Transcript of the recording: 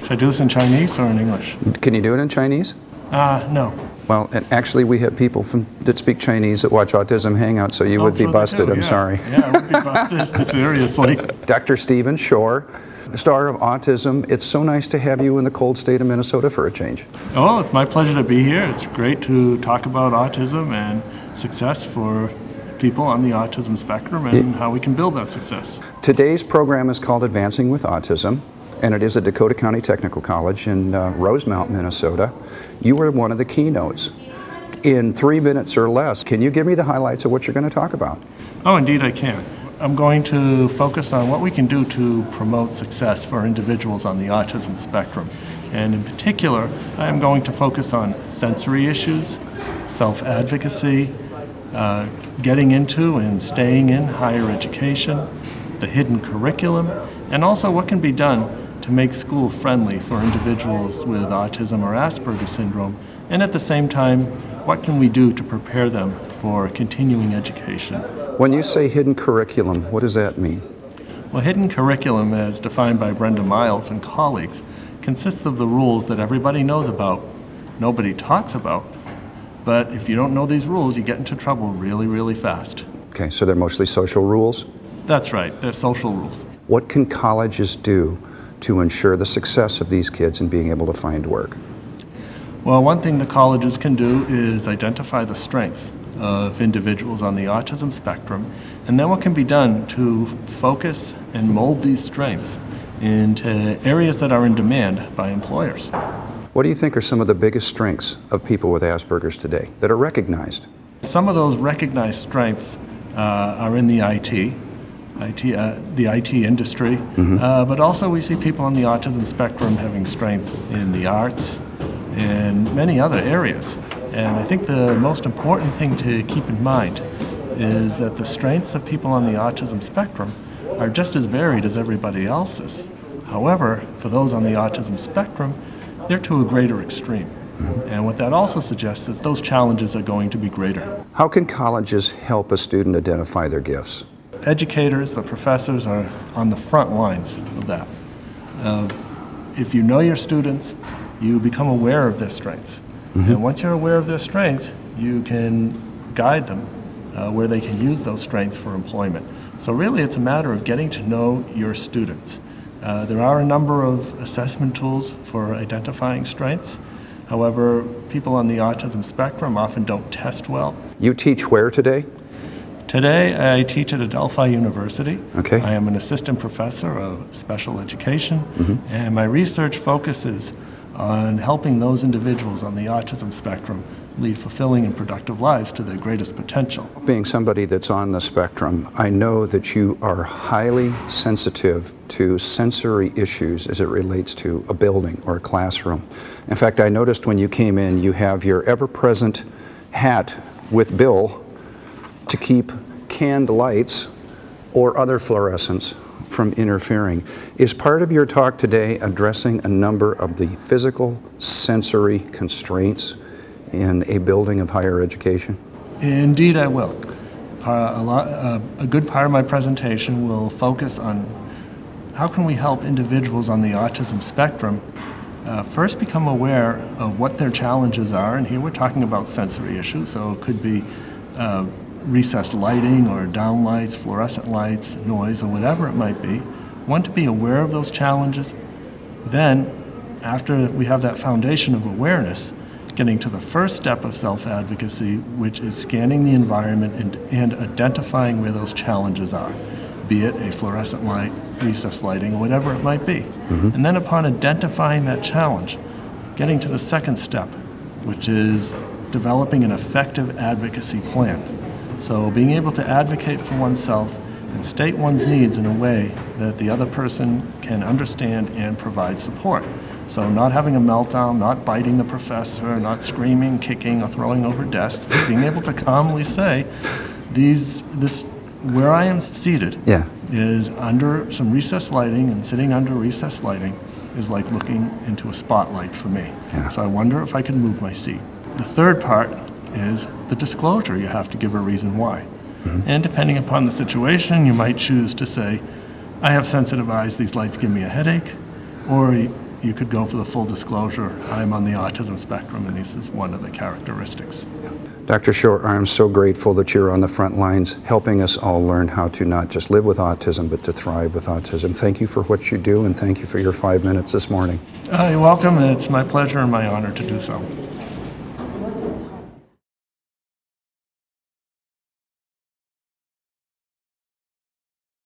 Should I do this in Chinese or in English? Can you do it in Chinese? No. Well, and actually we have people that speak Chinese that watch Autism Hangout, so you would be busted, I'm sorry. Yeah, I would be busted, seriously. Dr. Stephen Shore, star of Autism, it's so nice to have you in the cold state of Minnesota for a change. Oh, it's my pleasure to be here. It's great to talk about autism and success for people on the autism spectrum and how we can build that success. Today's program is called Advancing with Autism, and it is at Dakota County Technical College in Rosemount, Minnesota. You were one of the keynotes. In 3 minutes or less, can you give me the highlights of what you're going to talk about? Oh, indeed I can. I'm going to focus on what we can do to promote success for individuals on the autism spectrum. And in particular, I'm going to focus on sensory issues, self-advocacy, getting into and staying in higher education, the hidden curriculum, and also what can be done to make school friendly for individuals with autism or Asperger's syndrome, and at the same time, what can we do to prepare them for continuing education. When you say hidden curriculum, what does that mean? Well, hidden curriculum, as defined by Brenda Miles and colleagues, consists of the rules that everybody knows about, nobody talks about, but if you don't know these rules, you get into trouble really, really fast. Okay, so they're mostly social rules? That's right, they're social rules. What can colleges do to ensure the success of these kids in being able to find work? Well, one thing the colleges can do is identify the strengths of individuals on the autism spectrum, and then what can be done to focus and mold these strengths into areas that are in demand by employers. What do you think are some of the biggest strengths of people with Asperger's today that are recognized? Some of those recognized strengths are in the IT industry, but also we see people on the autism spectrum having strength in the arts and many other areas. And I think the most important thing to keep in mind is that the strengths of people on the autism spectrum are just as varied as everybody else's. However, for those on the autism spectrum, they're to a greater extreme. And what that also suggests is those challenges are going to be greater. How can colleges help a student identify their gifts? Educators, the professors are on the front lines of that. If you know your students, you become aware of their strengths. And once you're aware of their strengths, you can guide them where they can use those strengths for employment. So really it's a matter of getting to know your students. There are a number of assessment tools for identifying strengths. However, people on the autism spectrum often don't test well. You teach where today? Today I teach at Adelphi University. Okay. I am an assistant professor of special education, and my research focuses on helping those individuals on the autism spectrum lead fulfilling and productive lives to their greatest potential. Being somebody that's on the spectrum, I know that you are highly sensitive to sensory issues as it relates to a building or a classroom. In fact, I noticed when you came in, you have your ever-present hat with Bill to keep canned lights or other fluorescents from interfering. Is part of your talk today addressing a number of the physical sensory constraints in a building of higher education? Indeed I will. A good part of my presentation will focus on how can we help individuals on the autism spectrum first become aware of what their challenges are, and here we're talking about sensory issues, so it could be recessed lighting or downlights, fluorescent lights, noise, or whatever it might be. One, to be aware of those challenges. Then, after we have that foundation of awareness, getting to the first step of self-advocacy, which is scanning the environment and identifying where those challenges are, be it a fluorescent light, recessed lighting, or whatever it might be. And then upon identifying that challenge, getting to the second step, which is developing an effective advocacy plan. So being able to advocate for oneself and state one's needs in a way that the other person can understand and provide support. So not having a meltdown, not biting the professor, not screaming, kicking, or throwing over desks, but being able to calmly say, where I am seated is under some recessed lighting, and sitting under recessed lighting is like looking into a spotlight for me. So I wonder if I can move my seat. The third part is the disclosure. You have to give a reason why. And depending upon the situation, you might choose to say, I have sensitive eyes, these lights give me a headache, or you could go for the full disclosure, I'm on the autism spectrum and this is one of the characteristics. Dr. Short, I'm so grateful that you're on the front lines helping us all learn how to not just live with autism, but to thrive with autism. Thank you for what you do, and thank you for your 5 minutes this morning. You're welcome, and it's my pleasure and my honor to do so.